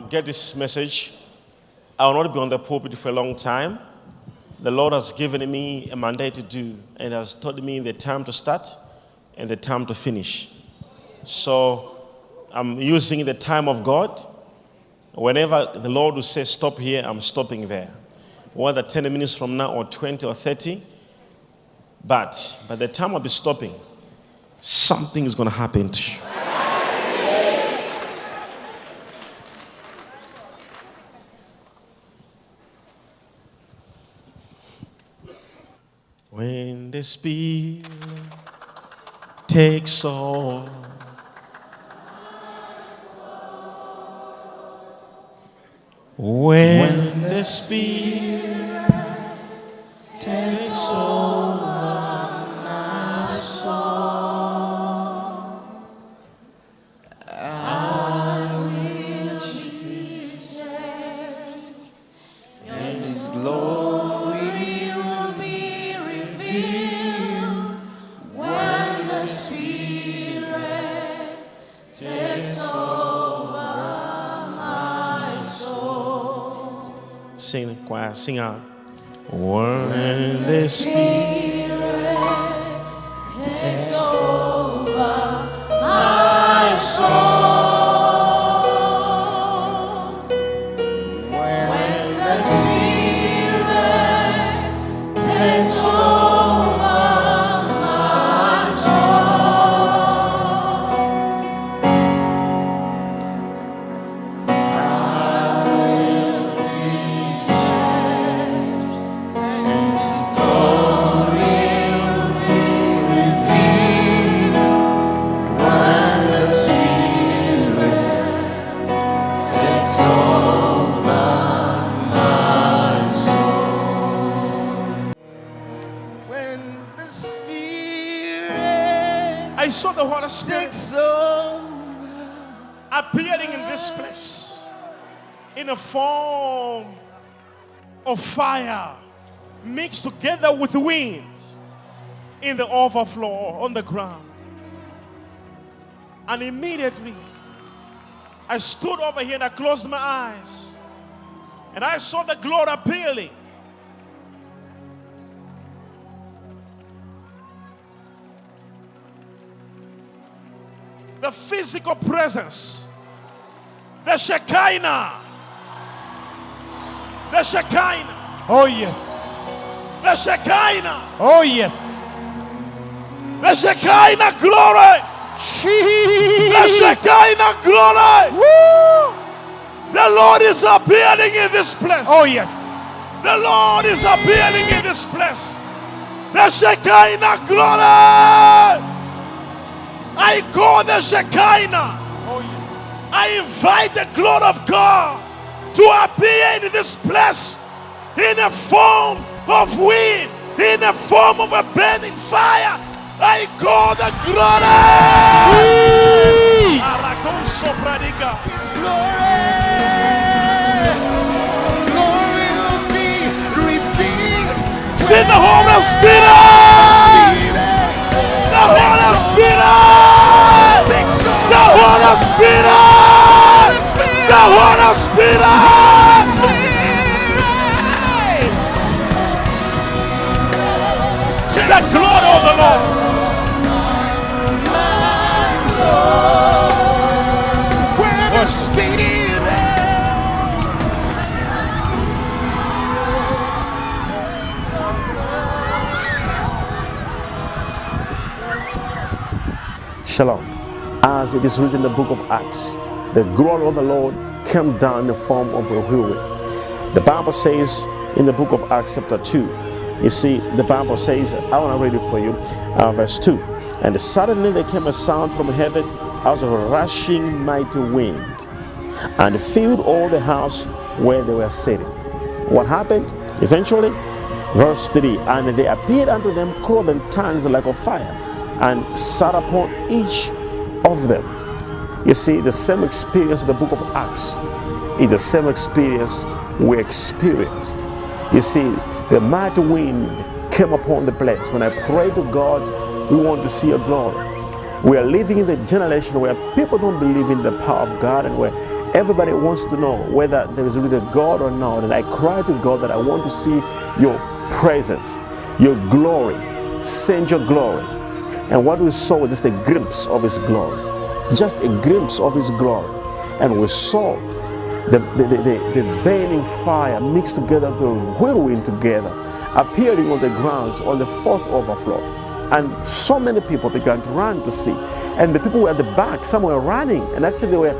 Get this message. I will not be on the pulpit for a long time. The Lord has given me a mandate to do and has told me the time to start and the time to finish. So I'm using the time of God. Whenever the Lord will say stop here, I'm stopping there. Whether 10 minutes from now or 20 or 30. But by the time I'll be stopping, something is going to happen to you. When the Spirit takes over, when the Spirit takes over my soul, I will be changed, and His glory will be revealed when the Spirit takes over my soul. Sing the choir, sing out. When the Spirit takes over my soul, when the Spirit takes over my soul, I will be changed. His glory will be revealed when the Spirit takes over my soul. When the Spirit I saw the Holy Spirit takes over, appearing in this place in a form of fire mixed together with wind in the overflow on the ground. And immediately I stood over here and I closed my eyes and I saw the glory appearing. The physical presence, the Shekinah, the Shekinah. Oh yes. The Shekinah, Oh yes. the Shekinah glory, the Jesus. Shekinah glory. Woo. The Lord is appearing in this place. Oh yes. The Lord is appearing in this place. The Shekinah glory. I call the Shekinah. Oh yes. I invite the glory of God to appear in this place in a form of wind, in the form of a burning fire. I call the glory. His glory will be revealed. Sing the Holy Spirit. The Holy Spirit. The Holy Spirit. The Holy Spirit. The glory of the Lord. My soul, where the Spirit takes over. Shalom. As it is written in the book of Acts, the glory of the Lord came down in the form of a whirlwind. The Bible says in the book of Acts chapter 2, you see, the Bible says, I want to read it for you, verse 2. And suddenly there came a sound from heaven as of a rushing mighty wind, and filled all the house where they were sitting. What happened? Eventually, verse 3, and they appeared unto them clothed in tongues like of fire, and sat upon each of them. You see, the same experience in the book of Acts is the same experience we experienced. You see, the mighty wind came upon the place. When I pray to God, we want to see a glory. We are living in the generation where people don't believe in the power of God, and where Everybody wants to know whether there is really a God or not. And I cry to God that I want to see your presence, your glory. Send your glory. And what we saw was just a glimpse of His glory. Just a glimpse of His glory. And we saw the burning fire mixed together, the whirlwind together, appearing on the grounds on the fourth overflow. And so many people began to run to see. And the people were at the back, some were running, and actually they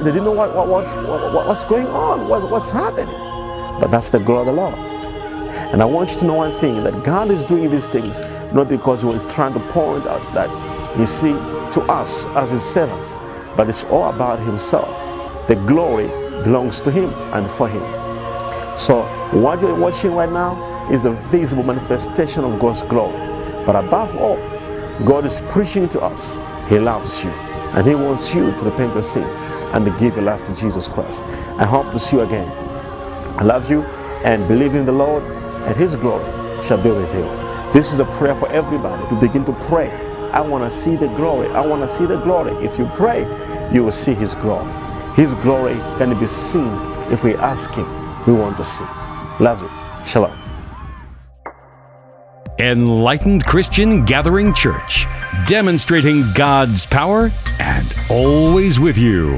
didn't know what's going on, what's happening. But that's the glory of the Lord. And I want you to know one thing, that God is doing these things not because He was trying to point out that, you see, to us as His servants, but it's all about Himself. The glory belongs to Him and for Him. So what you're watching right now is a visible manifestation of God's glory. But above all, God is preaching to us. He loves you, and He wants you to repent your sins and to give your life to Jesus Christ. I hope to see you again. I love you, and believe in the Lord, and His glory shall be revealed. This is a prayer for everybody to begin to pray. I want to see the glory. I want to see the glory. If you pray, you will see His glory. His glory can be seen if we ask Him. We want to see. Love you. Shalom. Enlightened Christian Gathering Church, demonstrating God's power and always with you.